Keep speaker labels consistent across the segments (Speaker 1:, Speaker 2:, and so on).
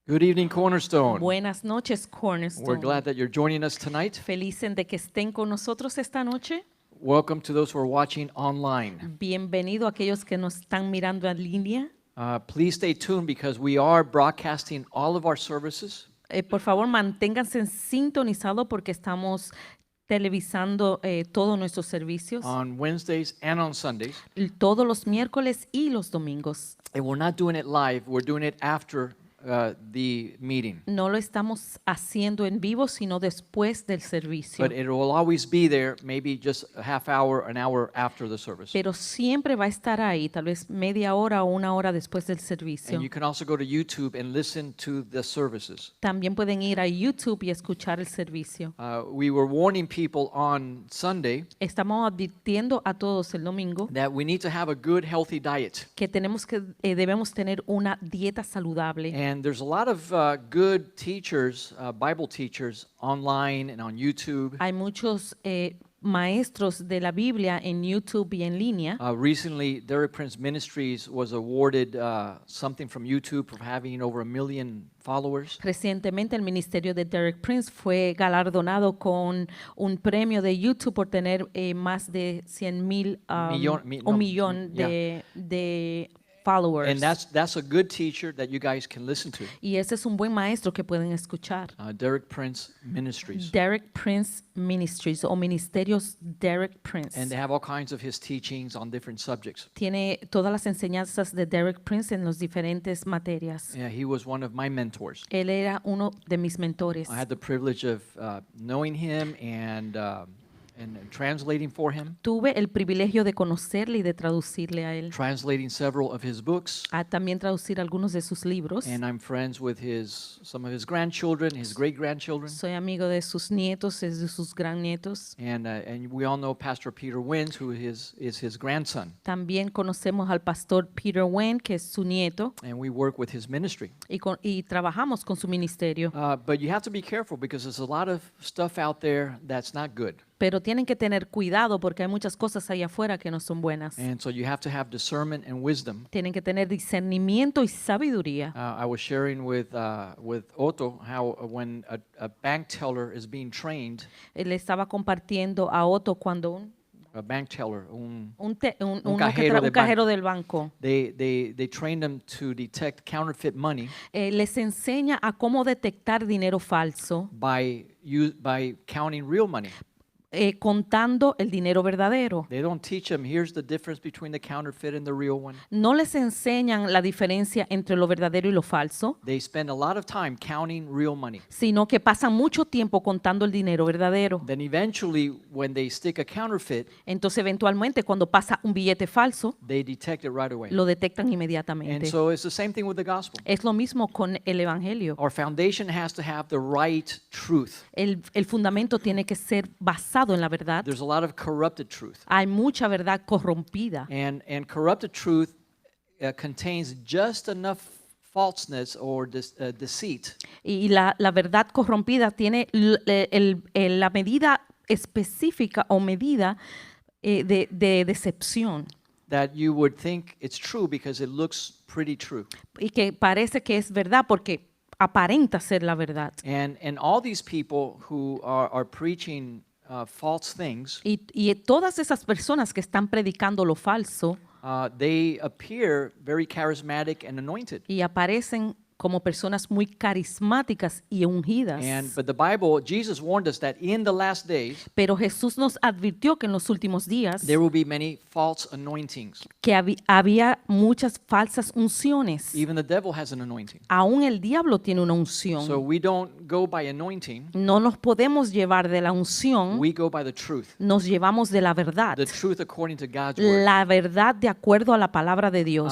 Speaker 1: Good evening, Cornerstone.
Speaker 2: Buenas noches,
Speaker 1: We're
Speaker 2: Cornerstone.
Speaker 1: glad that you're joining us tonight.
Speaker 2: Felices de que estén con nosotros esta noche.
Speaker 1: Welcome to those who are watching online.
Speaker 2: Bienvenido a aquellos que nos están mirando en línea.
Speaker 1: Please stay tuned because we are broadcasting all of our services
Speaker 2: Por favor, manténganse sintonizados porque estamos televisando todos nuestros servicios
Speaker 1: on Wednesdays and on Sundays.
Speaker 2: todos los miércoles y los domingos.
Speaker 1: And we're not doing it live, we're doing it after the meeting.
Speaker 2: No lo estamos haciendo en vivo, sino después del servicio.
Speaker 1: But it will always be there, maybe just a half hour, an hour after the service.
Speaker 2: Pero siempre va a estar ahí, tal vez media hora o una hora después del servicio.
Speaker 1: And you can also go to YouTube and listen to the services.
Speaker 2: También pueden ir a YouTube y escuchar el servicio.
Speaker 1: We were warning people on Sunday
Speaker 2: Estamos advirtiendo a todos el domingo
Speaker 1: that we need to have a good, healthy diet.
Speaker 2: que debemos tener una dieta saludable.
Speaker 1: And there's a lot of good teachers, Bible teachers, online and on YouTube.
Speaker 2: Hay muchos maestros de la Biblia en YouTube y en línea.
Speaker 1: Recently, Derek Prince Ministries was awarded something from YouTube for having over 1 million followers.
Speaker 2: Recientemente el ministerio de Derek Prince fue galardonado con un premio de YouTube por tener más de 100,000, un millón de followers.
Speaker 1: And that's a good teacher that you guys can listen to.
Speaker 2: Y ese es un buen maestro que pueden escuchar.
Speaker 1: Derek Prince Ministries.
Speaker 2: Derek Prince Ministries o Ministerios Derek Prince.
Speaker 1: And they have all kinds of his teachings on different subjects.
Speaker 2: Tiene todas las enseñanzas de Derek Prince en las diferentes materias.
Speaker 1: Yeah, he was one of my mentors.
Speaker 2: Él era uno de mis mentores.
Speaker 1: I had the privilege of knowing him and translating for him.
Speaker 2: Tuve el privilegio de conocerle y de traducirle a él.
Speaker 1: Translating several of his books.
Speaker 2: También traducir algunos de sus libros.
Speaker 1: And I'm friends with some of his grandchildren, his great-grandchildren.
Speaker 2: Soy amigo de sus nietos, de sus grandnietos.
Speaker 1: And we all know Pastor Peter Wins, who is his grandson.
Speaker 2: También conocemos al pastor Peter Wynn, que es su nieto.
Speaker 1: And we work with his ministry.
Speaker 2: Y trabajamos con su ministerio.
Speaker 1: But you have to be careful because there's a lot of stuff out there that's not good.
Speaker 2: Pero tienen que tener cuidado porque hay muchas cosas allá afuera que no son buenas.
Speaker 1: And so you have to have discernment and wisdom.
Speaker 2: Tienen que tener discernimiento y sabiduría.
Speaker 1: I was sharing with Otto how when a bank teller is being trained.
Speaker 2: Le estaba compartiendo a Otto cuando
Speaker 1: A bank teller, un
Speaker 2: cajero del banco.
Speaker 1: They train them to detect counterfeit money.
Speaker 2: Les enseña a cómo detectar dinero falso.
Speaker 1: By counting real money.
Speaker 2: Contando el dinero verdadero.
Speaker 1: They don't teach them, here's the difference between the counterfeit and the real one.
Speaker 2: No les enseñan la diferencia entre lo verdadero y lo falso.
Speaker 1: They spend a lot of time counting real money.
Speaker 2: Sino que pasan mucho tiempo contando el dinero verdadero.
Speaker 1: Then eventually, when they stick a counterfeit,
Speaker 2: entonces eventualmente cuando pasa un billete falso,
Speaker 1: they detect it right away.
Speaker 2: Lo detectan inmediatamente.
Speaker 1: And so it's the same thing with the gospel.
Speaker 2: Es lo mismo con el evangelio.
Speaker 1: Our foundation has to have the right truth.
Speaker 2: El fundamento tiene que ser basado en la verdad.
Speaker 1: There's a lot of corrupted truth.
Speaker 2: Hay mucha verdad corrompida.
Speaker 1: And corrupted truth contains just enough falseness or deceit.
Speaker 2: Y la verdad corrompida tiene la medida específica o medida de decepción.
Speaker 1: That you would think it's true because it looks pretty true.
Speaker 2: Y que parece que es verdad porque aparenta ser la verdad.
Speaker 1: And all these people who are preaching false things,
Speaker 2: y todas esas personas que están predicando lo falso,
Speaker 1: they appear very charismatic and anointed.
Speaker 2: Y aparecen como personas muy carismáticas y ungidas.
Speaker 1: But the Bible, Jesus warned us that in the last days,
Speaker 2: pero Jesús nos advirtió que en los últimos días
Speaker 1: there will be many false anointings.
Speaker 2: Que había muchas falsas unciones.
Speaker 1: Even the devil has an anointing.
Speaker 2: Aún el diablo tiene una unción.
Speaker 1: So we don't go by anointing.
Speaker 2: No nos podemos llevar de la unción.
Speaker 1: We go by the truth.
Speaker 2: Nos llevamos de la verdad.
Speaker 1: The truth according to God's word.
Speaker 2: La verdad de acuerdo a la palabra de Dios.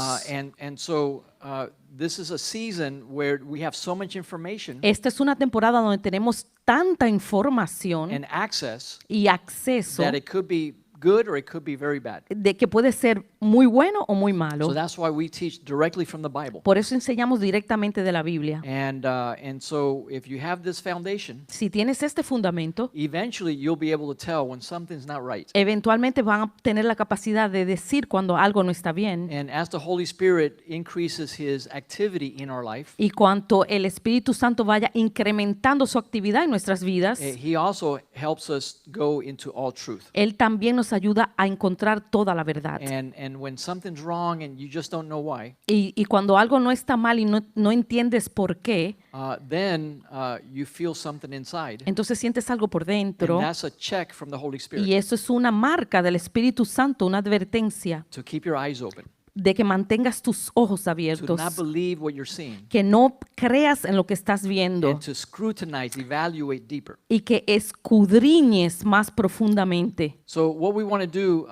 Speaker 1: This is a season where we have so much information.
Speaker 2: Esta es una temporada donde tenemos tanta información
Speaker 1: and access
Speaker 2: y acceso
Speaker 1: that it could be good or it could be very bad.
Speaker 2: de que puede ser muy bueno o muy
Speaker 1: So
Speaker 2: malo.
Speaker 1: that's why we teach directly from the Bible.
Speaker 2: Por eso enseñamos directamente de la Biblia.
Speaker 1: And so if you have this foundation,
Speaker 2: Si tienes este fundamento,
Speaker 1: eventually you'll be able to tell when something's not right.
Speaker 2: eventualmente van a tener la capacidad de decir cuando algo no está bien.
Speaker 1: And as the Holy Spirit increases his activity in our life,
Speaker 2: Y cuanto el Espíritu Santo vaya incrementando su actividad en nuestras vidas,
Speaker 1: he also helps us go into all truth.
Speaker 2: Él también nos ayuda a encontrar toda la verdad.
Speaker 1: And when something's wrong and you just don't know why,
Speaker 2: Y cuando algo no está mal y no entiendes por qué,
Speaker 1: then you feel something inside.
Speaker 2: entonces sientes algo por
Speaker 1: And
Speaker 2: dentro.
Speaker 1: that's a check from the Holy Spirit
Speaker 2: Y eso es una marca del Espíritu Santo, una advertencia
Speaker 1: to keep your eyes open,
Speaker 2: de que mantengas tus ojos
Speaker 1: to
Speaker 2: abiertos,
Speaker 1: not believe what you're seeing,
Speaker 2: que no creas en lo que estás viendo
Speaker 1: and to scrutinize, evaluate deeper.
Speaker 2: y que escudriñes más profundamente.
Speaker 1: So what we want to do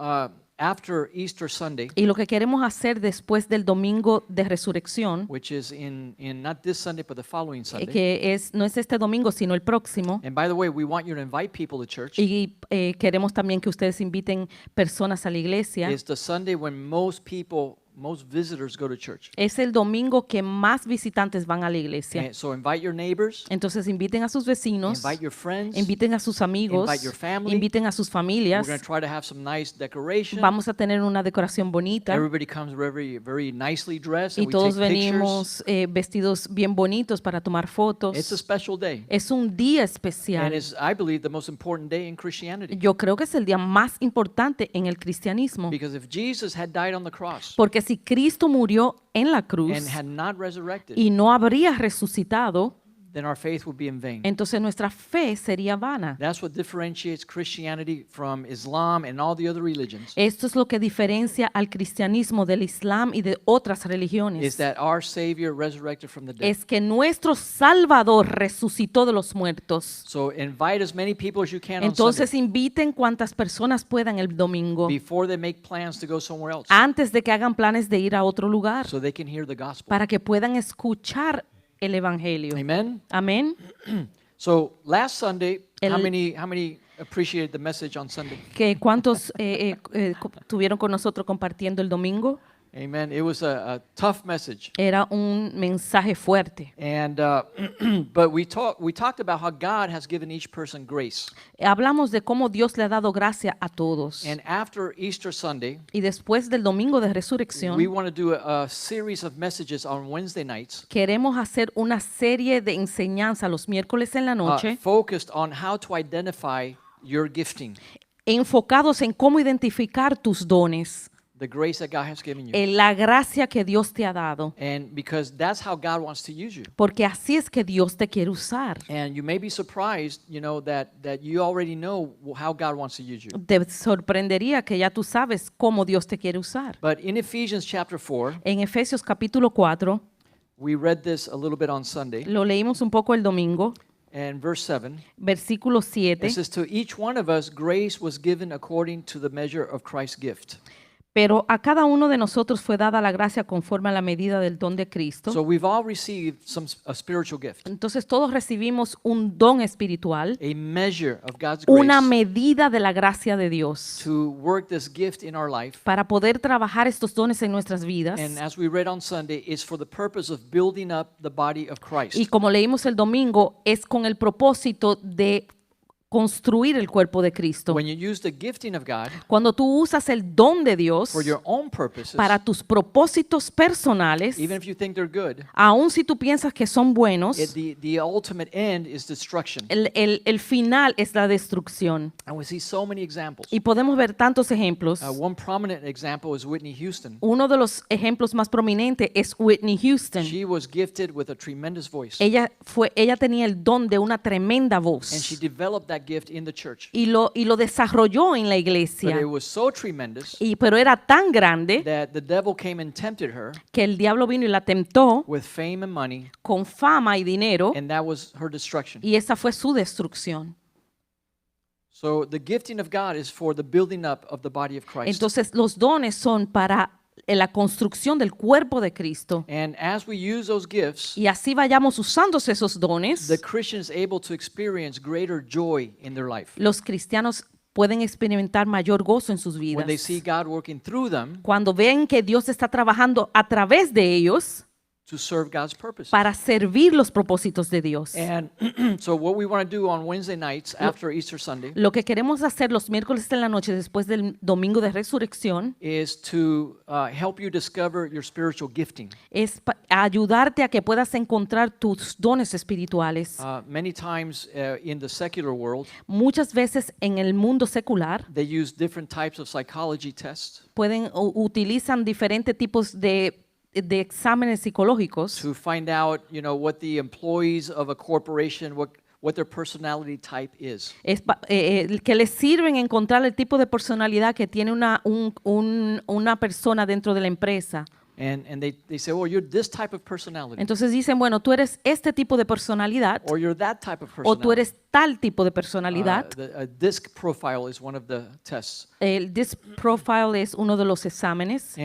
Speaker 1: after Easter Sunday,
Speaker 2: Y lo que queremos hacer después del domingo de resurrección,
Speaker 1: which is in not this Sunday but the following Sunday.
Speaker 2: que no es este domingo, sino el próximo.
Speaker 1: And by the way, we want you to invite people to church.
Speaker 2: Y queremos también que ustedes inviten personas a la iglesia.
Speaker 1: It's the Sunday when most visitors go to church.
Speaker 2: Es el domingo que más visitantes van a la iglesia.
Speaker 1: And so invite your neighbors,
Speaker 2: Entonces inviten a sus vecinos,
Speaker 1: invite your friends.
Speaker 2: inviten a sus amigos,
Speaker 1: invite your family.
Speaker 2: inviten a sus
Speaker 1: We're
Speaker 2: familias.
Speaker 1: going to try to have some nice decoration.
Speaker 2: Vamos a tener una decoración bonita
Speaker 1: Everybody comes very, very nicely dressed,
Speaker 2: y
Speaker 1: and we
Speaker 2: todos
Speaker 1: take pictures.
Speaker 2: venimos vestidos bien bonitos para tomar
Speaker 1: It's a
Speaker 2: fotos.
Speaker 1: special day,
Speaker 2: Es un día
Speaker 1: and
Speaker 2: especial.
Speaker 1: it's, I believe, the most important day in Christianity.
Speaker 2: Yo creo que es el día más importante en el cristianismo.
Speaker 1: Because if Jesus had died on the cross
Speaker 2: Porque si Cristo murió en la cruz
Speaker 1: and had not resurrected,
Speaker 2: y no habría resucitado,
Speaker 1: then our faith would be in vain.
Speaker 2: entonces nuestra fe sería vana.
Speaker 1: That's what differentiates Christianity from Islam and all the other religions,
Speaker 2: Esto es lo que diferencia al cristianismo del Islam y de otras
Speaker 1: is
Speaker 2: religiones.
Speaker 1: that our Savior resurrected from the dead.
Speaker 2: Es que nuestro Salvador resucitó de los muertos.
Speaker 1: So invite as many people as you can on
Speaker 2: Entonces
Speaker 1: Sunday
Speaker 2: inviten cuantas personas puedan el domingo
Speaker 1: before they make plans to go somewhere else,
Speaker 2: antes de que hagan planes de ir a otro lugar
Speaker 1: so they can hear the gospel.
Speaker 2: para que puedan escuchar el evangelio.
Speaker 1: Amen.
Speaker 2: Amén.
Speaker 1: So last Sunday,
Speaker 2: El-
Speaker 1: how many appreciated the message on Sunday?
Speaker 2: ¿Cuántos estuvieron con nosotros compartiendo el domingo?
Speaker 1: Amen. It was a tough message,
Speaker 2: Era un mensaje fuerte.
Speaker 1: and but we talked about how God has given each person grace.
Speaker 2: Hablamos de cómo Dios le ha dado gracia a todos.
Speaker 1: And after Easter Sunday,
Speaker 2: Y después del domingo de resurrección,
Speaker 1: we want to do a series of messages on Wednesday nights,
Speaker 2: queremos hacer una serie de enseñanza los miércoles en la noche,
Speaker 1: focused on how to identify your gifting,
Speaker 2: enfocados en cómo identificar tus dones,
Speaker 1: the grace that God has given you.
Speaker 2: en la gracia que Dios te ha dado,
Speaker 1: And because that's how God wants to use you.
Speaker 2: porque así es que Dios te quiere usar.
Speaker 1: And you may be surprised, that you already know how God wants to use you.
Speaker 2: Te sorprendería que ya tú sabes cómo Dios te quiere usar.
Speaker 1: But in Ephesians chapter 4,
Speaker 2: En Efesios capítulo 4,
Speaker 1: we read this a little bit on Sunday,
Speaker 2: lo leímos un poco el domingo,
Speaker 1: and verse 7,
Speaker 2: versículo 7.
Speaker 1: it says, "To each one of us grace was given according to the measure of Christ's gift."
Speaker 2: Pero a cada uno de nosotros fue dada la gracia conforme a la medida del don de Cristo.
Speaker 1: So we've all received a spiritual gift,
Speaker 2: Entonces todos recibimos un don espiritual,
Speaker 1: a measure of God's
Speaker 2: una
Speaker 1: grace
Speaker 2: medida de la gracia de Dios
Speaker 1: to work this gift in our life.
Speaker 2: para poder trabajar estos dones en nuestras vidas.
Speaker 1: And as we read on Sunday, it's for the purpose of building up the body of Christ.
Speaker 2: Y como leímos el domingo, es con el propósito de construir el cuerpo de Cristo.
Speaker 1: When you use the gifting of God
Speaker 2: Cuando tú usas el don de Dios
Speaker 1: for your own purposes,
Speaker 2: para tus propósitos personales,
Speaker 1: even if you think they're good,
Speaker 2: aun si tú piensas que son buenos,
Speaker 1: the ultimate end is destruction.
Speaker 2: el final es la destrucción.
Speaker 1: And we see so many examples.
Speaker 2: Y podemos ver tantos ejemplos.
Speaker 1: One prominent example is Whitney Houston.
Speaker 2: Uno de los ejemplos más prominentes es Whitney Houston.
Speaker 1: She was gifted with a tremendous voice,
Speaker 2: Ella tenía el don de una tremenda
Speaker 1: and she
Speaker 2: voz
Speaker 1: developed that gift in the church.
Speaker 2: y lo desarrolló en la
Speaker 1: But
Speaker 2: iglesia.
Speaker 1: it was so tremendous
Speaker 2: Pero era tan grande
Speaker 1: that the devil came and tempted her
Speaker 2: que el diablo vino y la tentó
Speaker 1: with fame and money,
Speaker 2: con fama y dinero,
Speaker 1: and that was her destruction.
Speaker 2: y esa fue su destrucción.
Speaker 1: So the gifting of God is for the building up of the body of Christ.
Speaker 2: Entonces los dones son para la construcción del cuerpo de Cristo.
Speaker 1: And as we use those gifts,
Speaker 2: Y así vayamos usando esos dones,
Speaker 1: the Christian is able to experience greater joy in their life.
Speaker 2: los cristianos pueden experimentar mayor gozo en sus
Speaker 1: when
Speaker 2: vidas.
Speaker 1: they see God working through them
Speaker 2: Cuando ven que Dios está trabajando a través de ellos
Speaker 1: to serve God's purposes.
Speaker 2: para servir los propósitos de Dios.
Speaker 1: And so what we want to do on Wednesday nights after Easter Sunday
Speaker 2: Lo que queremos hacer los miércoles en la noche después del domingo de resurrección
Speaker 1: is to help you discover your spiritual gifting.
Speaker 2: es ayudarte a que puedas encontrar tus dones espirituales.
Speaker 1: Many times in the secular world,
Speaker 2: Muchas veces en el mundo secular
Speaker 1: they use different types of psychology tests
Speaker 2: utilizan diferentes tipos de exámenes psicológicos
Speaker 1: to find out, what the employees of a corporation, what their personality type is.
Speaker 2: que les sirven encontrar el tipo de personalidad que tiene una persona dentro de la empresa.
Speaker 1: And they say, well, you're this type of personality,
Speaker 2: Entonces dicen, bueno, tú eres este tipo de personalidad
Speaker 1: or you're that type of
Speaker 2: o
Speaker 1: personality.
Speaker 2: tú eres tal tipo de personalidad.
Speaker 1: A DISC profile is one of the tests.
Speaker 2: El DISC profile es uno de los exámenes,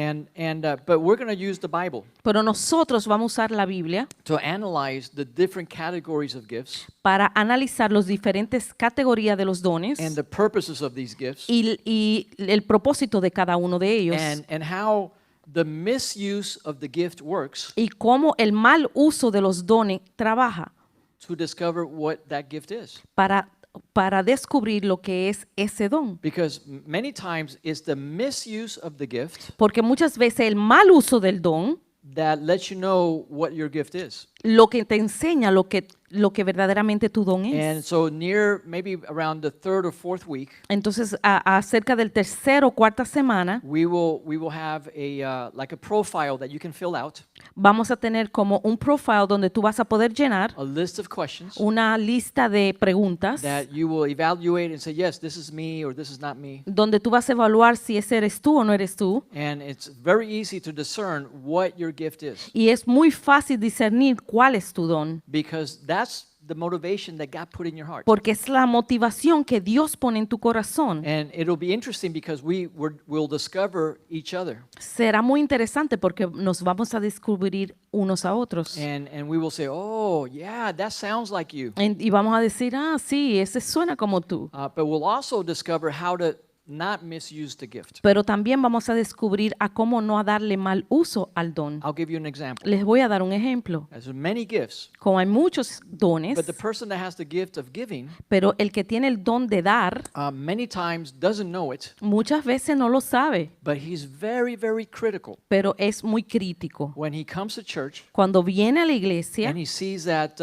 Speaker 1: But we're going to use the Bible
Speaker 2: pero nosotros vamos a usar la Biblia
Speaker 1: to analyze the different categories of gifts
Speaker 2: para analizar las diferentes categorías de los dones
Speaker 1: and the purposes of these gifts
Speaker 2: y el propósito de cada uno de ellos
Speaker 1: and how the misuse of the gift works
Speaker 2: y cómo el mal uso de los dones trabaja
Speaker 1: to discover what that gift is.
Speaker 2: para descubrir lo que es ese don.
Speaker 1: Because many times it's the misuse of the gift
Speaker 2: Porque muchas veces el mal uso del don
Speaker 1: that lets you know what your gift is.
Speaker 2: lo que te enseña lo que verdaderamente tu don
Speaker 1: And
Speaker 2: es.
Speaker 1: so maybe around the third or fourth week,
Speaker 2: Entonces, acerca del tercera o cuarta semana,
Speaker 1: we will have like a profile that you can fill out,
Speaker 2: vamos a tener como un profile donde tú vas a poder llenar
Speaker 1: a list of questions
Speaker 2: una lista de preguntas
Speaker 1: that you will evaluate and say, yes, this is me or this is not me.
Speaker 2: donde tú vas a evaluar si ese eres tú o no eres tú.
Speaker 1: And it's very easy to discern what your gift is
Speaker 2: Y es muy fácil discernir cuál es tu don,
Speaker 1: because that's the motivation that God put in your heart.
Speaker 2: porque es la motivación que Dios pone en tu corazón.
Speaker 1: And it'll be interesting because we'll discover each other.
Speaker 2: Será muy interesante porque nos vamos a descubrir unos a otros.
Speaker 1: And we will say, oh, yeah, that sounds like you.
Speaker 2: Y vamos a decir, sí, ese suena como tú.
Speaker 1: But we'll also discover how to not misuse the gift.
Speaker 2: Pero también vamos a descubrir a cómo no darle mal uso al don.
Speaker 1: I'll give you an example.
Speaker 2: Les voy a dar un ejemplo.
Speaker 1: There's many gifts,
Speaker 2: Como hay muchos dones,
Speaker 1: but the person that has the gift of giving
Speaker 2: pero el que tiene el don de dar,
Speaker 1: many times doesn't know it,
Speaker 2: muchas veces no lo sabe,
Speaker 1: but he's very, very critical
Speaker 2: pero es muy crítico.
Speaker 1: when he comes to church
Speaker 2: Cuando viene a la iglesia,
Speaker 1: and he sees that,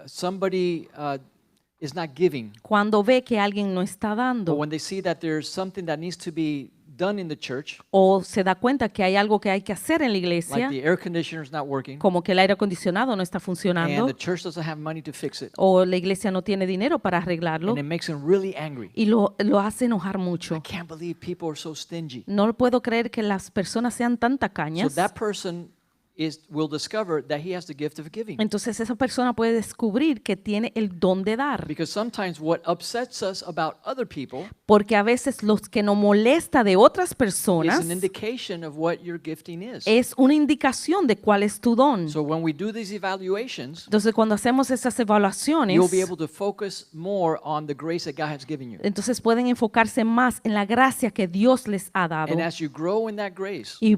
Speaker 1: somebody is not giving,
Speaker 2: cuando ve que alguien no está
Speaker 1: or
Speaker 2: dando,
Speaker 1: when they see that there's something that needs to be done in the church,
Speaker 2: o se da cuenta que hay algo que hay que hacer en la
Speaker 1: like
Speaker 2: iglesia,
Speaker 1: the air conditioner's not working,
Speaker 2: como que el aire acondicionado no está
Speaker 1: and
Speaker 2: funcionando,
Speaker 1: the church doesn't have money to fix it,
Speaker 2: o la iglesia no tiene dinero para arreglarlo,
Speaker 1: and it makes him really angry.
Speaker 2: y lo hace enojar
Speaker 1: I
Speaker 2: mucho.
Speaker 1: can't believe people are so stingy.
Speaker 2: No puedo creer que las personas sean tan
Speaker 1: So
Speaker 2: tacañas.
Speaker 1: that person will discover that he has the gift of giving.
Speaker 2: Entonces esa persona puede descubrir que tiene el don de dar.
Speaker 1: Because sometimes what upsets us about other people
Speaker 2: Porque a veces los que nos molesta de otras
Speaker 1: is
Speaker 2: personas
Speaker 1: an indication of what your gifting is.
Speaker 2: es una indicación de cuál es tu don.
Speaker 1: So when we do these evaluations,
Speaker 2: Entonces cuando hacemos esas evaluaciones,
Speaker 1: you'll be able to focus more on the grace that God has given you.
Speaker 2: entonces pueden enfocarse más en la gracia que Dios les ha dado.
Speaker 1: And as you grow in that grace,
Speaker 2: Y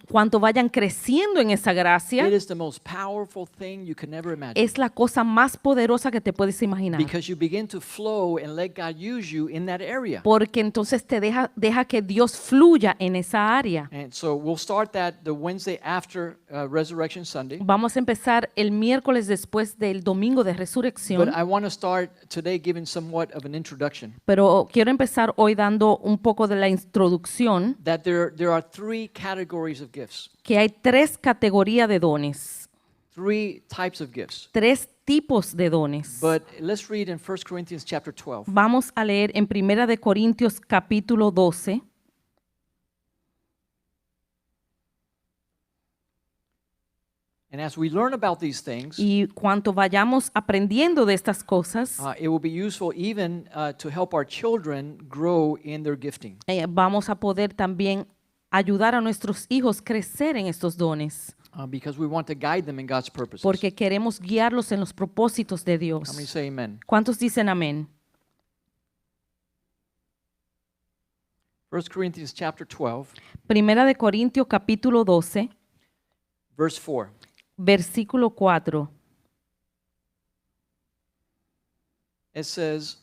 Speaker 2: cuanto vayan creciendo en esa gracia,
Speaker 1: it is the most powerful thing you can ever imagine.
Speaker 2: es la cosa más poderosa que te puedes imaginar.
Speaker 1: Because you begin to flow and let God use you in that area.
Speaker 2: Porque entonces te deja que Dios fluya en esa área.
Speaker 1: And so we'll start that the Wednesday after Resurrection Sunday.
Speaker 2: Vamos a empezar el miércoles después del domingo de resurrección,
Speaker 1: But I want to start today giving somewhat of an introduction.
Speaker 2: pero quiero empezar hoy dando un poco de la introducción,
Speaker 1: That there are three categories of gifts,
Speaker 2: que hay tres categorías de dones,
Speaker 1: three types of gifts.
Speaker 2: tres tipos de dones.
Speaker 1: But let's read in 1 Corinthians chapter 12.
Speaker 2: Vamos a leer en Primera de Corintios capítulo 12.
Speaker 1: And as we learn about these things,
Speaker 2: Y cuanto vayamos aprendiendo de estas cosas,
Speaker 1: it will be useful even to help our children grow in their gifting.
Speaker 2: vamos a poder también ayudar a nuestros hijos crecer en estos dones,
Speaker 1: Because we want to guide them in God's purposes.
Speaker 2: porque queremos guiarlos en los propósitos de
Speaker 1: How many
Speaker 2: Dios.
Speaker 1: say amen?
Speaker 2: ¿Cuántos dicen amén?
Speaker 1: 1 Corinthians chapter 12,
Speaker 2: Primera de Corintios capítulo 12,
Speaker 1: verse 4.
Speaker 2: versículo 4.
Speaker 1: It says,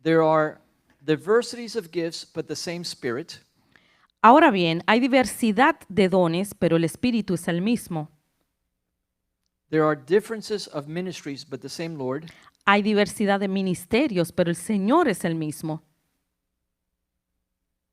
Speaker 1: there are diversities of gifts, but the same Spirit.
Speaker 2: Ahora bien, hay diversidad de dones, pero el Espíritu es el mismo.
Speaker 1: There are differences of ministries, but the same Lord.
Speaker 2: Hay diversidad de ministerios, pero el Señor es el mismo.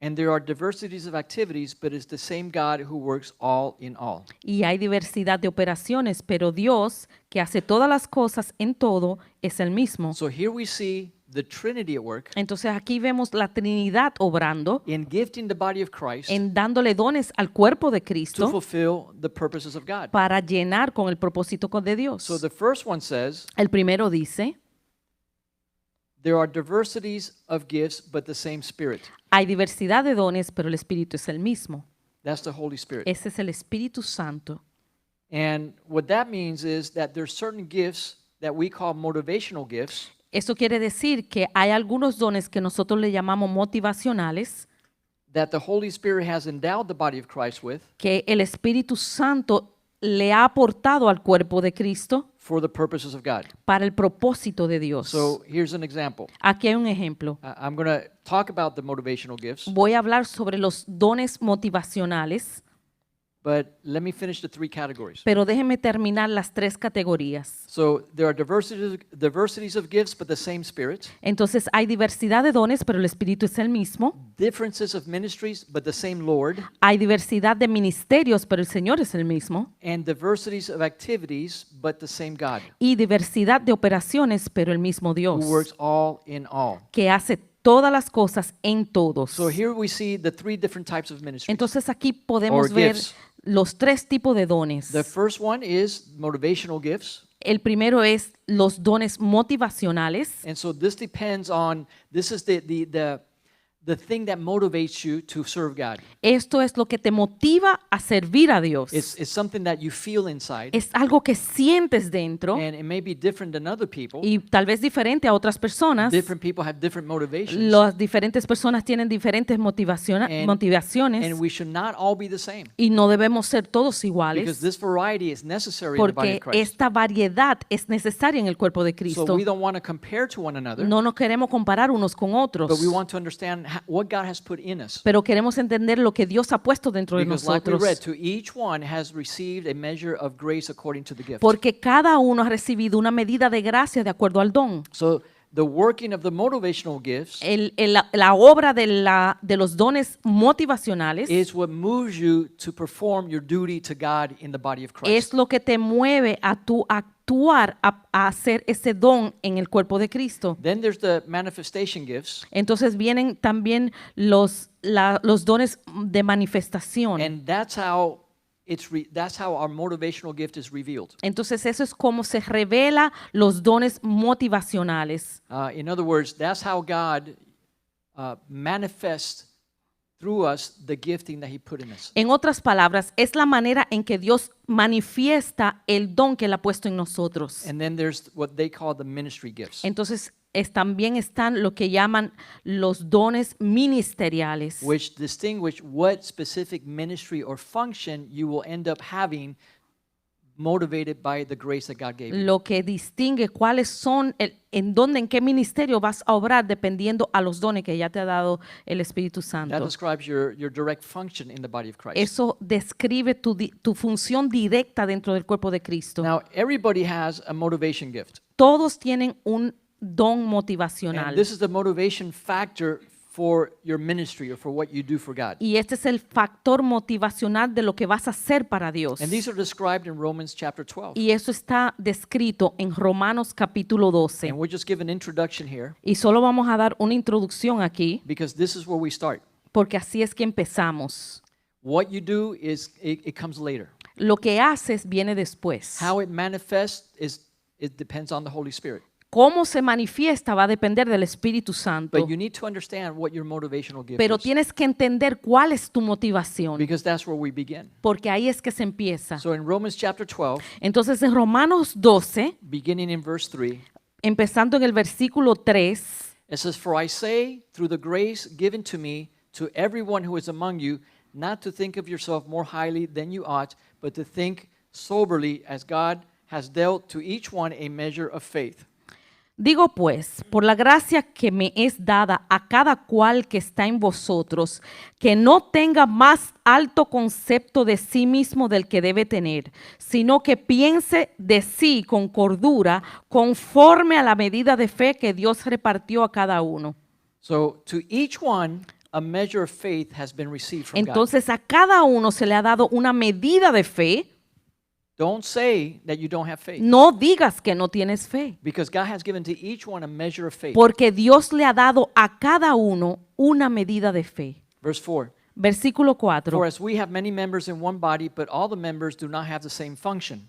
Speaker 1: And there are diversities of activities, but it's the same God who works all in all.
Speaker 2: Y hay diversidad de operaciones, pero Dios, que hace todas las cosas en todo, es el mismo.
Speaker 1: So here we see the Trinity at work
Speaker 2: Entonces aquí vemos la Trinidad obrando
Speaker 1: in gifting the body of Christ
Speaker 2: en dándole dones al cuerpo de
Speaker 1: to
Speaker 2: Cristo
Speaker 1: fulfill the purposes of God.
Speaker 2: para llenar con el propósito de Dios.
Speaker 1: So the first one says,
Speaker 2: El primero dice,
Speaker 1: there are diversities of gifts, but the same Spirit.
Speaker 2: hay diversidad de dones, pero el Espíritu es el mismo.
Speaker 1: That's the Holy Spirit.
Speaker 2: Ese es el Espíritu Santo.
Speaker 1: And what that means is that there's certain gifts that we call motivational gifts
Speaker 2: Eso quiere decir que hay algunos dones que nosotros le llamamos motivacionales,
Speaker 1: that the Holy Spirit has endowed the body of Christ with
Speaker 2: que el Espíritu Santo le ha aportado al cuerpo de Cristo
Speaker 1: for the purposes of God.
Speaker 2: para el propósito de Dios.
Speaker 1: So here's an example.
Speaker 2: Aquí hay un ejemplo.
Speaker 1: I'm going to talk about the motivational gifts,
Speaker 2: Voy a hablar sobre los dones motivacionales,
Speaker 1: but let me finish the three categories.
Speaker 2: pero déjenme terminar las tres categorías.
Speaker 1: So there are diversities of gifts, but the same Spirit.
Speaker 2: Entonces hay diversidad de dones, pero el Espíritu es el mismo.
Speaker 1: Differences of ministries, but the same Lord.
Speaker 2: Hay diversidad de ministerios, pero el Señor es el mismo.
Speaker 1: And diversities of activities, but the same God,
Speaker 2: Y diversidad de operaciones, pero el mismo Dios,
Speaker 1: who works all in all.
Speaker 2: que hace todas las cosas en todos.
Speaker 1: So here we see the three different types of ministries.
Speaker 2: Entonces aquí podemos
Speaker 1: Or
Speaker 2: ver
Speaker 1: gifts.
Speaker 2: los tres tipos de dones.
Speaker 1: The first one is motivational gifts.
Speaker 2: El primero es los dones motivacionales.
Speaker 1: And so this depends on, this is the thing that motivates you to serve God.
Speaker 2: Esto es lo que te motiva a servir a Dios.
Speaker 1: It's something that you feel inside,
Speaker 2: Es algo que sientes dentro
Speaker 1: and it may be different than other people.
Speaker 2: y tal vez diferente a otras personas.
Speaker 1: Different people have different motivations.
Speaker 2: Las diferentes personas tienen diferentes
Speaker 1: And
Speaker 2: motivaciones
Speaker 1: we should not all be the same,
Speaker 2: y no debemos ser todos
Speaker 1: because
Speaker 2: iguales
Speaker 1: this variety is necessary in the body
Speaker 2: porque
Speaker 1: of Christ.
Speaker 2: esta variedad es necesaria en el cuerpo de
Speaker 1: So
Speaker 2: Cristo.
Speaker 1: we don't want to compare to one another,
Speaker 2: No nos queremos comparar unos con otros,
Speaker 1: but we want to understand what God has put in us.
Speaker 2: pero queremos entender lo que Dios ha puesto dentro de
Speaker 1: Because like we
Speaker 2: nosotros.
Speaker 1: read, to each one has received a measure of grace according to the gift.
Speaker 2: Porque cada uno ha recibido una medida de gracia de acuerdo al don.
Speaker 1: So the working of the motivational gifts
Speaker 2: La obra de los dones motivacionales
Speaker 1: is what moves you to perform your duty to God in the body of Christ.
Speaker 2: es lo que te mueve a tu actuar, a hacer ese don en el cuerpo de Cristo.
Speaker 1: Then there's the manifestation gifts,
Speaker 2: Entonces vienen también los dones de manifestación.
Speaker 1: and that's how our motivational gift is revealed.
Speaker 2: Entonces eso es como se revela los dones motivacionales.
Speaker 1: In other words, that's how God manifests through us the gifting that He put in us.
Speaker 2: En otras palabras, es la manera en que Dios manifiesta el don que Él ha puesto en nosotros.
Speaker 1: And then there's what they call the ministry gifts,
Speaker 2: Entonces también están lo que llaman los dones ministeriales,
Speaker 1: which distinguish what specific ministry or function you will end up having motivated by the grace that God gave you.
Speaker 2: lo que distingue cuáles son, en qué ministerio vas a obrar dependiendo a los dones que ya te ha dado el Espíritu
Speaker 1: That
Speaker 2: Santo.
Speaker 1: describes your direct function in the body of Christ.
Speaker 2: Eso describe tu función directa dentro del cuerpo de Cristo.
Speaker 1: Now, everybody has a motivation gift.
Speaker 2: Todos tienen un don
Speaker 1: And
Speaker 2: motivacional.
Speaker 1: this is the motivation factor for your ministry or for what you do for God.
Speaker 2: Y este es el factor motivacional de lo que vas a hacer para Dios.
Speaker 1: And these are described in Romans chapter 12.
Speaker 2: Y eso está descrito en Romanos capítulo 12.
Speaker 1: And we'll just give an introduction here
Speaker 2: Y solo vamos a dar una introducción aquí,
Speaker 1: because this is where we start.
Speaker 2: porque así es que empezamos.
Speaker 1: What you do is it comes later.
Speaker 2: Lo que haces viene después.
Speaker 1: How it manifests it depends on the Holy Spirit.
Speaker 2: Cómo se manifiesta va a depender del Espíritu Santo.
Speaker 1: But you need to understand what your motivational gift
Speaker 2: Pero
Speaker 1: is,
Speaker 2: tienes que entender cuál es tu motivación,
Speaker 1: because that's where we begin.
Speaker 2: porque ahí es que se empieza.
Speaker 1: So in Romans chapter 12,
Speaker 2: Entonces en Romanos 12,
Speaker 1: beginning in verse 3,
Speaker 2: empezando en el versículo 3,
Speaker 1: it says, "For I say, through the grace given to me, to everyone who is among you not to think of yourself more highly than you ought, but to think soberly as God has dealt to each one a measure of faith.
Speaker 2: Digo pues, por la gracia que me es dada a cada cual que está en vosotros, que no tenga más alto concepto de sí mismo del que debe tener, sino que piense de sí con cordura, conforme a la medida de fe que Dios repartió a cada uno.
Speaker 1: So to each one, a measure of faith has been received from God.
Speaker 2: Entonces a cada uno se le ha dado una medida de fe.
Speaker 1: Don't say that you don't have faith,
Speaker 2: No digas que no tienes fe,
Speaker 1: because God has given to each one a measure of faith.
Speaker 2: porque Dios le ha dado a cada uno una medida de fe.
Speaker 1: Verse 4.
Speaker 2: Versículo 4.
Speaker 1: For as we have many members in one body, but all the members do not have the same function.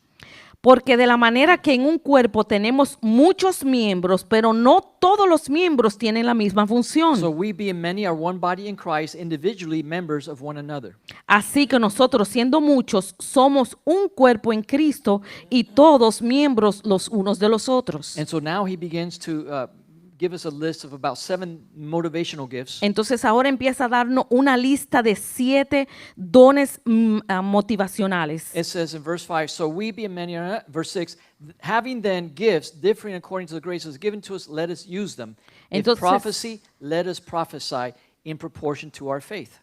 Speaker 2: Porque de la manera que en un cuerpo tenemos muchos miembros, pero no todos los miembros tienen la misma función.
Speaker 1: So we being many are one body in Christ, individually members of one another.
Speaker 2: Así que nosotros, siendo muchos, somos un cuerpo en Cristo y todos miembros los unos de los otros.
Speaker 1: And so now he begins to give us a list of about 7 motivational gifts.
Speaker 2: Entonces ahora empieza a darnos una lista de 7 dones motivacionales.
Speaker 1: It says in verse 5, so we being many are, verse 6, having then gifts differing according to the grace that is given to us, let us use them. If
Speaker 2: Entonces-
Speaker 1: prophecy, let us prophesy in proportion to our faith.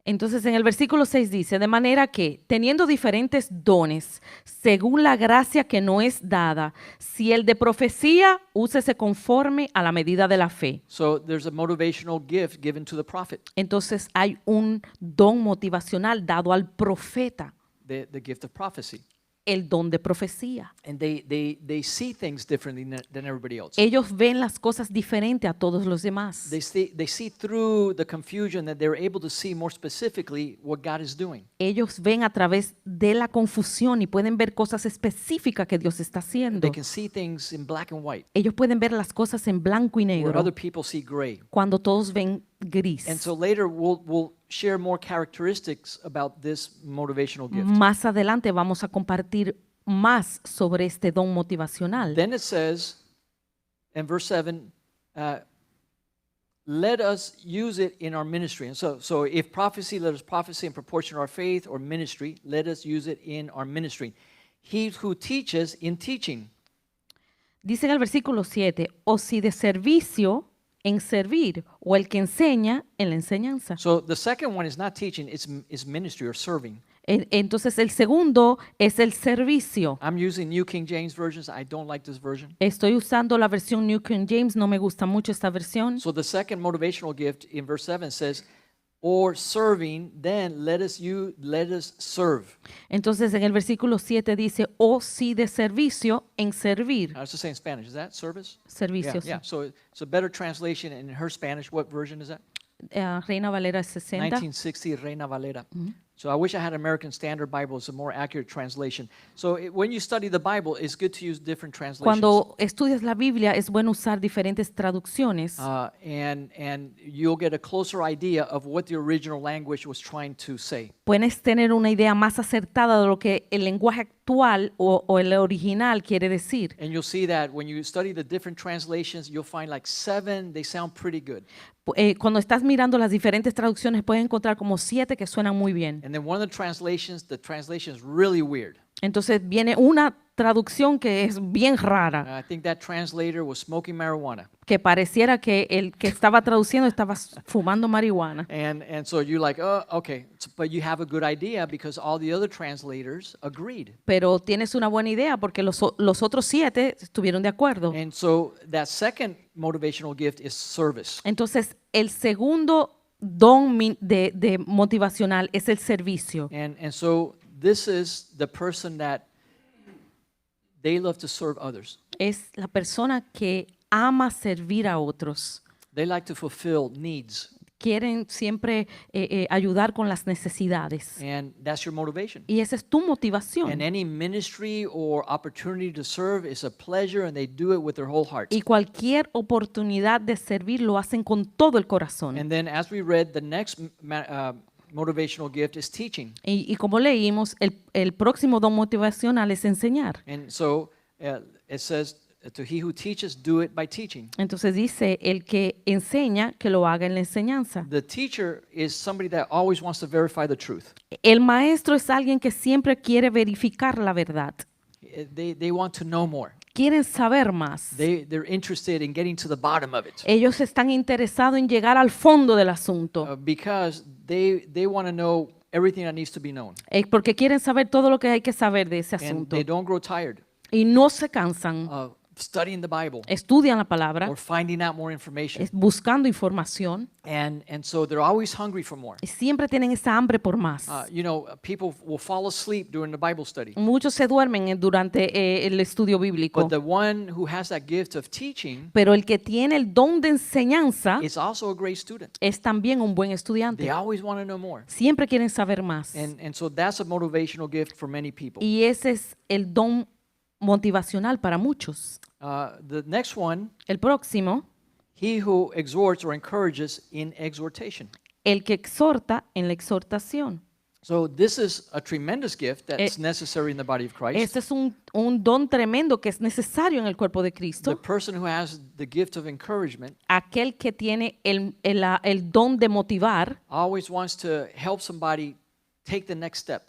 Speaker 2: Entonces en el versículo 6 dice, de manera que, teniendo diferentes dones, según la gracia que no es dada, si el de profecía, úsese conforme a la medida de la fe.
Speaker 1: So there's a motivational gift given to the prophet,
Speaker 2: Entonces hay un don motivacional dado al profeta,
Speaker 1: the gift of prophecy.
Speaker 2: el don de profecía.
Speaker 1: And they see things differently than everybody else.
Speaker 2: Ellos ven las cosas diferente a todos los demás.
Speaker 1: They see through the confusion that they're able to see more specifically what God is doing.
Speaker 2: Ellos ven a través de la confusión y pueden ver cosas específicas que Dios está haciendo.
Speaker 1: They can see things in black and white,
Speaker 2: Ellos pueden ver las cosas en blanco y
Speaker 1: where
Speaker 2: negro
Speaker 1: other people see gray.
Speaker 2: cuando todos ven gris.
Speaker 1: And so later we'll share more characteristics about this motivational gift.
Speaker 2: Más adelante vamos a compartir más sobre este don motivacional.
Speaker 1: Then it says in verse 7, let us use it in our ministry. And so if prophecy, let us prophesy in proportion to our faith, or ministry, let us use it in our ministry. He who teaches in teaching.
Speaker 2: Dice en el versículo 7, o si de servicio, en servir, o el que enseña, en la enseñanza.
Speaker 1: So the second one is not teaching, it's ministry or serving.
Speaker 2: Entonces el segundo es el servicio.
Speaker 1: I'm using New King James versions. I don't like this version.
Speaker 2: Estoy usando la versión New King James, no me gusta mucho esta versión.
Speaker 1: So the second motivational gift in verse 7 says, or serving, then let us serve.
Speaker 2: Entonces en el versículo 7 dice, o si de servicio, en servir.
Speaker 1: How does it say in Spanish? Is that service?
Speaker 2: Servicio,
Speaker 1: Yeah. So it's a better translation in her Spanish. What version is that?
Speaker 2: Reina Valera 60.
Speaker 1: 1960 Reina Valera. So I wish I had American Standard Bible. It's a more accurate translation. So when you study the Bible, it's good to use different translations.
Speaker 2: Cuando estudias la Biblia es bueno usar diferentes traducciones
Speaker 1: And you'll get a closer idea of what the original language was trying to say.
Speaker 2: puedes tener una idea más acertada de lo que el lenguaje actual o el original quiere decir.
Speaker 1: And you'll see that when you study the different translations, you'll find like 7, they sound pretty good.
Speaker 2: Cuando estás mirando las diferentes traducciones puedes encontrar como 7 que suenan muy bien.
Speaker 1: And then one of the translation is really weird.
Speaker 2: Entonces viene una traducción que es bien rara,
Speaker 1: I think that translator was smoking marijuana.
Speaker 2: que pareciera que el que estaba traduciendo estaba fumando marihuana.
Speaker 1: And so you're like, oh, okay. But you have a good idea because all the other translators agreed.
Speaker 2: Pero tienes una buena idea porque los otros 7 estuvieron de acuerdo.
Speaker 1: And so that second motivational gift is service.
Speaker 2: Entonces, el segundo don de motivacional es el servicio.
Speaker 1: And so this is the person that they love to serve others.
Speaker 2: Es la persona que ama servir a otros.
Speaker 1: They like to fulfill needs.
Speaker 2: Quieren siempre ayudar con las necesidades.
Speaker 1: And that's your motivation.
Speaker 2: Y esa es tu motivación.
Speaker 1: And any ministry or opportunity to serve is a pleasure, and they do it with their whole heart.
Speaker 2: Y cualquier oportunidad de servir lo hacen con todo el corazón.
Speaker 1: And then as we read, the next motivational gift is teaching.
Speaker 2: Y como leímos, el próximo don motivacional es enseñar.
Speaker 1: And so it says, To he who teaches, do it by teaching.
Speaker 2: Entonces dice, el que enseña, que lo haga en la enseñanza.
Speaker 1: The teacher is somebody that always wants to verify the truth.
Speaker 2: El maestro es alguien que siempre quiere verificar la verdad.
Speaker 1: They want to know more.
Speaker 2: Quieren saber más.
Speaker 1: They're interested in getting to the bottom of it.
Speaker 2: Ellos están interesados en llegar al fondo del asunto.
Speaker 1: Because they want to know everything that needs to be known.
Speaker 2: Porque quieren saber todo lo que hay que saber de ese
Speaker 1: And
Speaker 2: asunto.
Speaker 1: they don't grow tired
Speaker 2: Y no se cansan.
Speaker 1: of studying the Bible
Speaker 2: Estudian la palabra,
Speaker 1: or finding out more information.
Speaker 2: buscando información.
Speaker 1: And so they're always hungry for more.
Speaker 2: Y siempre tienen esa hambre por más.
Speaker 1: People will fall asleep during the Bible study.
Speaker 2: Muchos se duermen durante el estudio bíblico.
Speaker 1: But the one who has that gift of teaching
Speaker 2: Pero el que tiene el don de enseñanza
Speaker 1: is also a great student.
Speaker 2: es también un buen
Speaker 1: They
Speaker 2: estudiante.
Speaker 1: always want to know more.
Speaker 2: Siempre quieren saber más.
Speaker 1: And so that's a motivational gift for many people.
Speaker 2: Y ese es el don motivacional para muchos.
Speaker 1: The next one,
Speaker 2: El próximo,
Speaker 1: he who exhorts or encourages in exhortation.
Speaker 2: el que exhorta en la exhortación.
Speaker 1: So this is a tremendous gift that's necessary in the body of Christ.
Speaker 2: Este es un don tremendo que es necesario en el cuerpo de
Speaker 1: The
Speaker 2: Cristo.
Speaker 1: person who has the gift of encouragement
Speaker 2: Aquel que tiene el don de motivar,
Speaker 1: always wants to help somebody take the next step.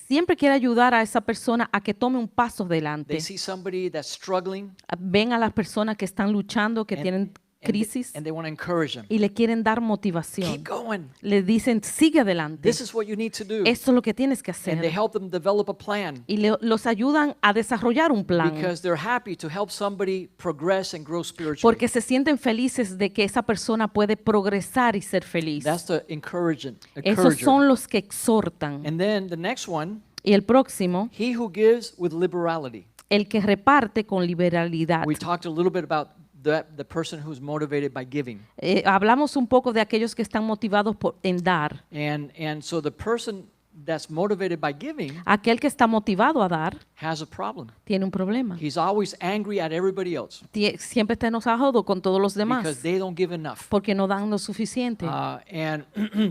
Speaker 2: siempre quiere ayudar a esa persona a que tome un paso adelante.
Speaker 1: They see somebody that's struggling
Speaker 2: Ven a las personas que están luchando, que tienen crisis
Speaker 1: and they want to encourage them.
Speaker 2: y le quieren dar
Speaker 1: Keep
Speaker 2: motivación.
Speaker 1: going.
Speaker 2: Le dicen, sigue adelante.
Speaker 1: This is what you need to do.
Speaker 2: Esto es lo que tienes que
Speaker 1: And they
Speaker 2: hacer.
Speaker 1: help them develop a plan
Speaker 2: Y los ayudan a desarrollar un plan.
Speaker 1: because they're happy to help somebody progress and grow spiritually.
Speaker 2: Porque se sienten felices de que esa persona puede progresar y ser feliz.
Speaker 1: That's the
Speaker 2: Esos
Speaker 1: encourager.
Speaker 2: son los que exhortan.
Speaker 1: And then the next one,
Speaker 2: Y el próximo,
Speaker 1: he who gives with liberality.
Speaker 2: el que reparte con liberalidad.
Speaker 1: We talked a little bit about the person who's motivated by giving.
Speaker 2: Hablamos un poco de aquellos que están motivados en dar.
Speaker 1: And so the person that's motivated by giving
Speaker 2: Aquel que está motivado a dar
Speaker 1: has a problem.
Speaker 2: tiene un problema.
Speaker 1: He's always angry at everybody else
Speaker 2: Siempre está enojado con todos los
Speaker 1: because
Speaker 2: demás
Speaker 1: they don't give enough.
Speaker 2: porque no dan lo suficiente.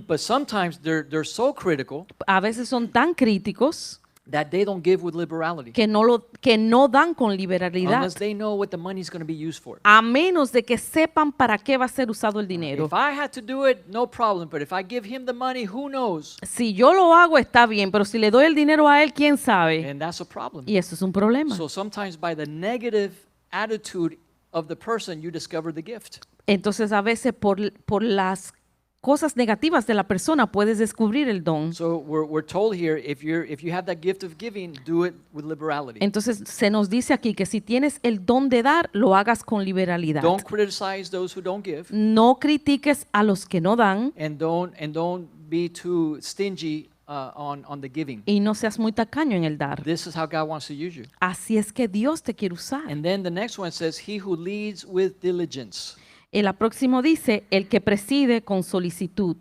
Speaker 1: But sometimes they're so critical
Speaker 2: A veces son tan críticos
Speaker 1: that they don't give with liberality
Speaker 2: que no dan con liberalidad,
Speaker 1: unless they know what the money's going to be used for.
Speaker 2: a menos de que sepan para qué va a ser usado el dinero.
Speaker 1: If I had to do it, no problem. But if I give him the money, who knows?
Speaker 2: Si yo lo hago está bien, pero si le doy el dinero a él, ¿quién sabe?
Speaker 1: And that's a problem.
Speaker 2: Y eso es un problema.
Speaker 1: So sometimes by the negative attitude of the person, you discover the gift.
Speaker 2: Entonces a veces por las cosas negativas de la persona puedes descubrir el don.
Speaker 1: So we're told here, if you have that gift of giving, do it with liberality.
Speaker 2: Entonces se nos dice aquí que si tienes el don de dar, lo hagas con liberalidad.
Speaker 1: Don't criticize those who don't give,
Speaker 2: No critiques a los que no dan
Speaker 1: and don't be too stingy on the giving.
Speaker 2: y no seas muy tacaño en el dar.
Speaker 1: This is how God wants to use you.
Speaker 2: Así es que Dios te quiere usar.
Speaker 1: And then the next one says, he who leads with diligence.
Speaker 2: El próximo dice, el que preside con solicitud.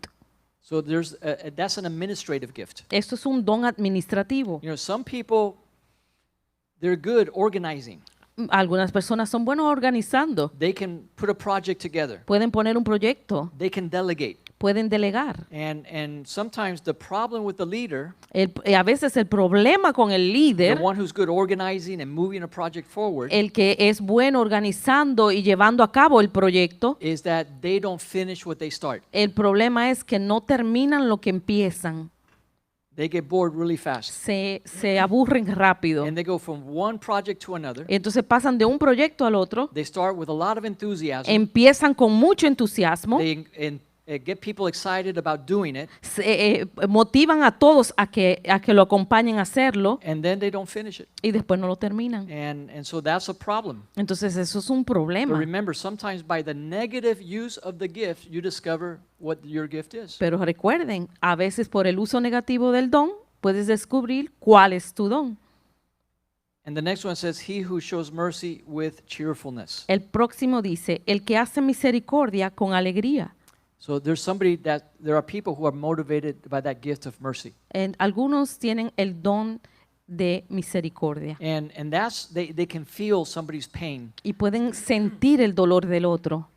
Speaker 1: So that's an administrative gift.
Speaker 2: Esto es un don administrativo.
Speaker 1: You know, some people, they're good organizing.
Speaker 2: Algunas personas son buenos organizando.
Speaker 1: They can put a project together.
Speaker 2: Pueden poner un proyecto,
Speaker 1: They can delegate.
Speaker 2: pueden delegar.
Speaker 1: And sometimes the problem with the leader,
Speaker 2: A veces el problema con el
Speaker 1: the
Speaker 2: líder,
Speaker 1: one who's good organizing and moving a project forward,
Speaker 2: el que es bueno organizando y llevando a cabo el proyecto,
Speaker 1: is that they don't finish what they start.
Speaker 2: el problema es que no terminan lo que empiezan.
Speaker 1: They get bored really fast.
Speaker 2: Se aburren rápido.
Speaker 1: And they go from one project to another.
Speaker 2: Entonces pasan de un proyecto al otro,
Speaker 1: They start with a lot of enthusiasm.
Speaker 2: empiezan con mucho entusiasmo,
Speaker 1: They get people excited about doing it,
Speaker 2: motivan a todos a que lo acompañen a hacerlo
Speaker 1: and then they don't finish it.
Speaker 2: y después no lo terminan.
Speaker 1: And so that's a problem.
Speaker 2: Entonces eso es un
Speaker 1: But
Speaker 2: problema.
Speaker 1: remember, sometimes by the negative use of the gift, you discover what your gift is.
Speaker 2: Pero recuerden, a veces por el uso negativo del don, puedes descubrir cuál es tu don.
Speaker 1: And the next one says, he who shows mercy with cheerfulness.
Speaker 2: El próximo dice, el que hace misericordia con alegría.
Speaker 1: So there are people who are motivated by that gift of mercy.
Speaker 2: Algunos tienen el don de misericordia
Speaker 1: And they can feel somebody's pain.
Speaker 2: y pueden sentir el dolor del otro.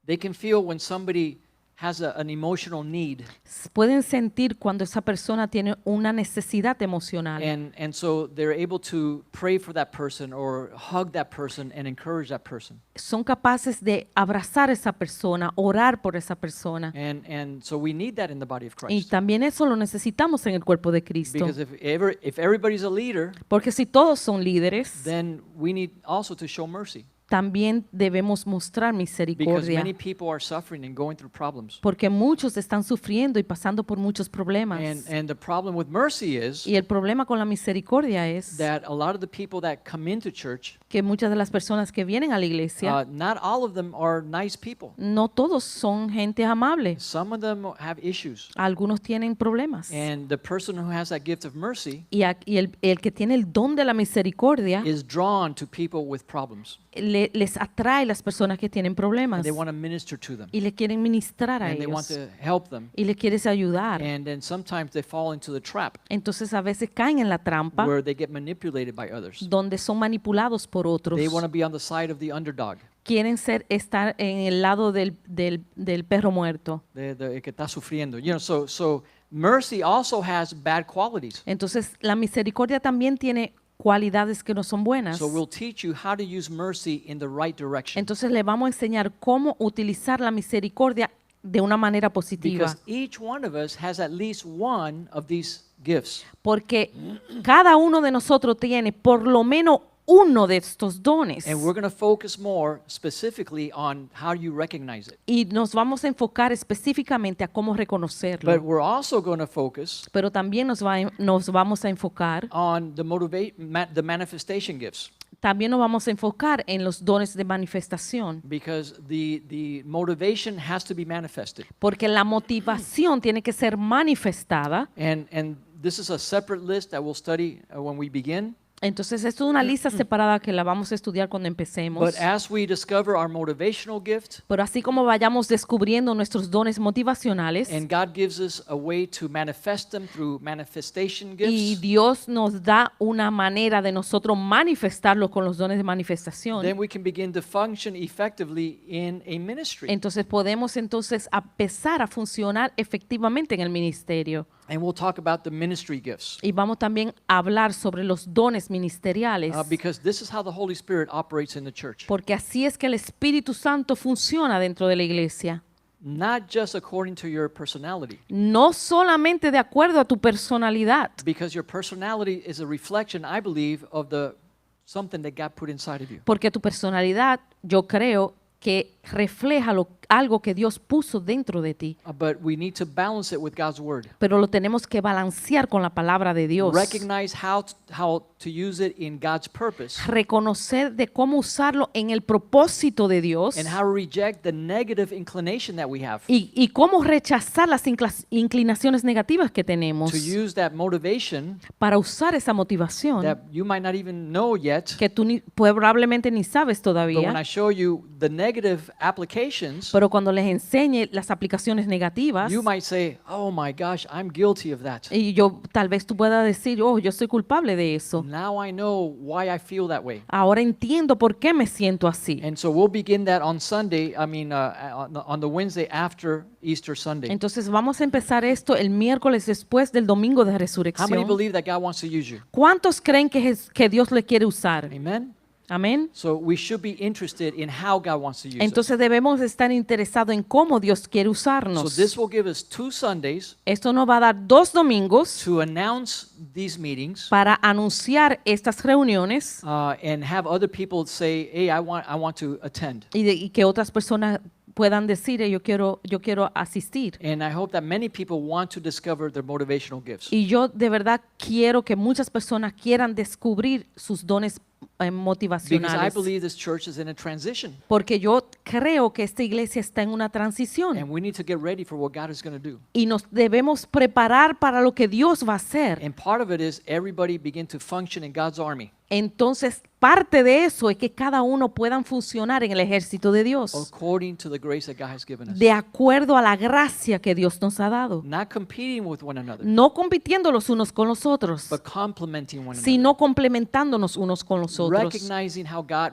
Speaker 1: They can feel when somebody has an emotional need.
Speaker 2: Pueden sentir cuando esa persona tiene una necesidad emocional.
Speaker 1: And so they're able to pray for that person or hug that person and encourage that person.
Speaker 2: Son capaces de abrazar a esa persona, orar por esa persona.
Speaker 1: And so we need that in the body of
Speaker 2: Y
Speaker 1: Christ.
Speaker 2: también eso lo necesitamos en el cuerpo de Cristo.
Speaker 1: Because if everybody's a leader,
Speaker 2: Porque si todos son líderes,
Speaker 1: then we need also to show mercy.
Speaker 2: también debemos mostrar
Speaker 1: Because
Speaker 2: misericordia.
Speaker 1: many people are suffering and going through problems.
Speaker 2: Porque muchos están sufriendo y pasando por muchos problemas.
Speaker 1: And the problem with mercy is
Speaker 2: Y el problema con la misericordia es
Speaker 1: that a lot of the people that come into church,
Speaker 2: que muchas de las personas que vienen a la iglesia,
Speaker 1: not all of them are nice people.
Speaker 2: no todos son gente amable.
Speaker 1: Some of them have issues.
Speaker 2: Algunos tienen problemas.
Speaker 1: And the person who has that gift of mercy
Speaker 2: Y el que tiene el don de la misericordia
Speaker 1: is drawn to people with problems.
Speaker 2: les atrae las personas que tienen
Speaker 1: And
Speaker 2: problemas
Speaker 1: they want to minister to them.
Speaker 2: y le quieren ministrar a
Speaker 1: And they want
Speaker 2: ellos
Speaker 1: to help them.
Speaker 2: y le quieres ayudar.
Speaker 1: And then sometimes they fall into the trap
Speaker 2: Entonces a veces caen en la trampa
Speaker 1: where they get manipulated by others.
Speaker 2: donde son manipulados por otros.
Speaker 1: They want to be on the side of the underdog,
Speaker 2: Quieren estar en el lado del perro muerto.
Speaker 1: el que está sufriendo. So mercy also has bad qualities.
Speaker 2: Entonces la misericordia también tiene cualidades que no son buenas.
Speaker 1: So we'll teach you how to use mercy in the right direction.
Speaker 2: Entonces le vamos a enseñar cómo utilizar la misericordia de una manera positiva.
Speaker 1: Because each one of us has at least one of these gifts.
Speaker 2: Porque cada uno de nosotros tiene por lo menos uno de estos dones.
Speaker 1: And we're going to focus more specifically on how you recognize it.
Speaker 2: Y nos vamos a enfocar específicamente a cómo reconocerlo.
Speaker 1: But we're also going to focus
Speaker 2: Pero también nos vamos a enfocar,
Speaker 1: on the manifestation gifts.
Speaker 2: también nos vamos a enfocar en los dones de manifestación.
Speaker 1: Because the motivation has to be manifested.
Speaker 2: Porque la motivación tiene que ser manifestada.
Speaker 1: And this is a separate list that we'll study when we begin.
Speaker 2: Entonces, esto es una lista separada que la vamos a estudiar cuando empecemos.
Speaker 1: But as we discover our motivational gift,
Speaker 2: Pero así como vayamos descubriendo nuestros dones motivacionales
Speaker 1: and God gives us a way to manifest them through manifestation
Speaker 2: y
Speaker 1: gifts,
Speaker 2: Dios nos da una manera de nosotros manifestarlo con los dones de manifestación,
Speaker 1: then we can begin to function effectively in a ministry.
Speaker 2: entonces podemos empezar a funcionar efectivamente en el ministerio.
Speaker 1: And we'll talk about the ministry gifts.
Speaker 2: Y vamos también a hablar sobre los dones ministeriales,
Speaker 1: Because this is how the Holy Spirit operates in the church.
Speaker 2: porque así es que el Espíritu Santo funciona dentro de la iglesia.
Speaker 1: Not just according to your personality.
Speaker 2: No solamente de acuerdo a tu personalidad,
Speaker 1: Because your personality is a reflection, I believe, of something that God put inside of you.
Speaker 2: porque tu personalidad, yo creo, que refleja algo que Dios puso dentro de ti.
Speaker 1: But we need to balance it with God's word.
Speaker 2: Pero lo tenemos que balancear con la palabra de Dios.
Speaker 1: Recognize how to use it in God's purpose.
Speaker 2: Reconocer de cómo usarlo en el propósito de Dios
Speaker 1: And how to reject the negative inclination that we have.
Speaker 2: y cómo rechazar las inclinaciones negativas que tenemos
Speaker 1: To use that motivation
Speaker 2: para usar esa motivación
Speaker 1: that you might not even know yet.
Speaker 2: que tú probablemente ni sabes
Speaker 1: But when I
Speaker 2: todavía.
Speaker 1: show you the negative applications,
Speaker 2: Pero cuando les enseñe las aplicaciones negativas,
Speaker 1: you might say, oh my gosh, I'm guilty of that.
Speaker 2: y tal vez tú puedas decir, oh, yo soy culpable de eso.
Speaker 1: Now I know why I feel that way.
Speaker 2: Ahora entiendo por qué me siento así.
Speaker 1: And so we'll begin that on Sunday, on the Wednesday after Easter Sunday.
Speaker 2: Entonces vamos a empezar esto el miércoles después del domingo de
Speaker 1: How many
Speaker 2: resurrección.
Speaker 1: believe that God wants to use you?
Speaker 2: ¿Cuántos creen que Dios le quiere usar?
Speaker 1: Amen?
Speaker 2: Amén.
Speaker 1: So we should be interested in how God wants to use us.
Speaker 2: Entonces debemos estar interesados en cómo Dios quiere
Speaker 1: So
Speaker 2: usarnos.
Speaker 1: this will give us 2 Sundays
Speaker 2: Esto nos va a dar 2 domingos
Speaker 1: to announce these meetings
Speaker 2: para anunciar estas reuniones
Speaker 1: and have other people say, hey, I want to attend.
Speaker 2: y que otras personas puedan decir, yo quiero asistir.
Speaker 1: And I hope that many people want to discover their motivational gifts.
Speaker 2: Y yo de verdad quiero que muchas personas quieran descubrir sus dones
Speaker 1: Because I
Speaker 2: motivacionales.
Speaker 1: believe this church is in a transition.
Speaker 2: Porque yo creo que esta iglesia está en una transición
Speaker 1: And we need to get ready for what God is going to do.
Speaker 2: y nos debemos preparar para lo que Dios va a hacer.
Speaker 1: And part of it is everybody begin to function in God's army.
Speaker 2: entonces parte de eso es que cada uno puedan funcionar en el ejército de Dios
Speaker 1: according to the grace that God has given us.
Speaker 2: de acuerdo a la gracia que Dios nos ha dado.
Speaker 1: Not competing with one another,
Speaker 2: No compitiendo los unos con los otros,
Speaker 1: but complementing one another.
Speaker 2: sino complementándonos unos con los otros,
Speaker 1: Recognizing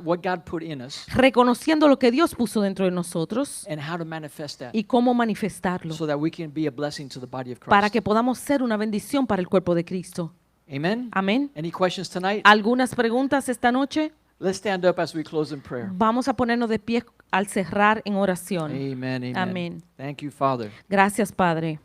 Speaker 1: what God put in us
Speaker 2: reconociendo lo que Dios puso dentro de nosotros
Speaker 1: and how to manifest that
Speaker 2: y cómo manifestarlo
Speaker 1: so that we can be a blessing to the body of
Speaker 2: para
Speaker 1: Christ.
Speaker 2: que podamos ser una bendición para el cuerpo de Cristo.
Speaker 1: Amen?
Speaker 2: Amén.
Speaker 1: Any questions tonight?
Speaker 2: ¿Algunas preguntas esta noche?
Speaker 1: Let's stand up as we close in prayer.
Speaker 2: Vamos a ponernos de pie al cerrar en oración.
Speaker 1: Amen, amen.
Speaker 2: Amén.
Speaker 1: Thank you, Father.
Speaker 2: Gracias, Padre.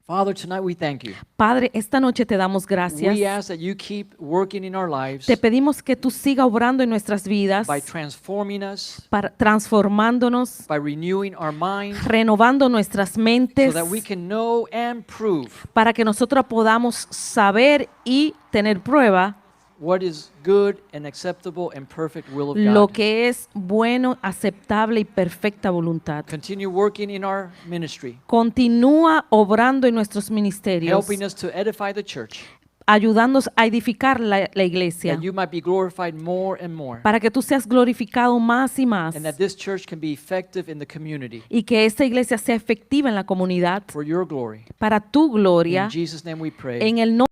Speaker 1: Father, tonight we thank you.
Speaker 2: Padre, esta noche te damos gracias.
Speaker 1: We ask that you keep working in our lives
Speaker 2: Te pedimos que tú sigas obrando en nuestras vidas,
Speaker 1: by transforming us,
Speaker 2: transformándonos,
Speaker 1: by renewing our mind,
Speaker 2: renovando nuestras
Speaker 1: so
Speaker 2: mentes,
Speaker 1: that we can know and prove
Speaker 2: para que nosotros podamos saber y tener prueba
Speaker 1: what is good and acceptable and perfect will of
Speaker 2: lo
Speaker 1: God.
Speaker 2: que es bueno, aceptable y perfecta voluntad.
Speaker 1: Continue working in our ministry,
Speaker 2: Continúa obrando en nuestros ministerios,
Speaker 1: helping us to edify the church,
Speaker 2: ayudándonos a edificar la iglesia,
Speaker 1: that you might be glorified more and more,
Speaker 2: para que tú seas glorificado más y más,
Speaker 1: and that this church can be effective in the community
Speaker 2: y que esta iglesia sea efectiva en la comunidad
Speaker 1: for your glory.
Speaker 2: para tu gloria.
Speaker 1: In Jesus' name we pray.
Speaker 2: En el nombre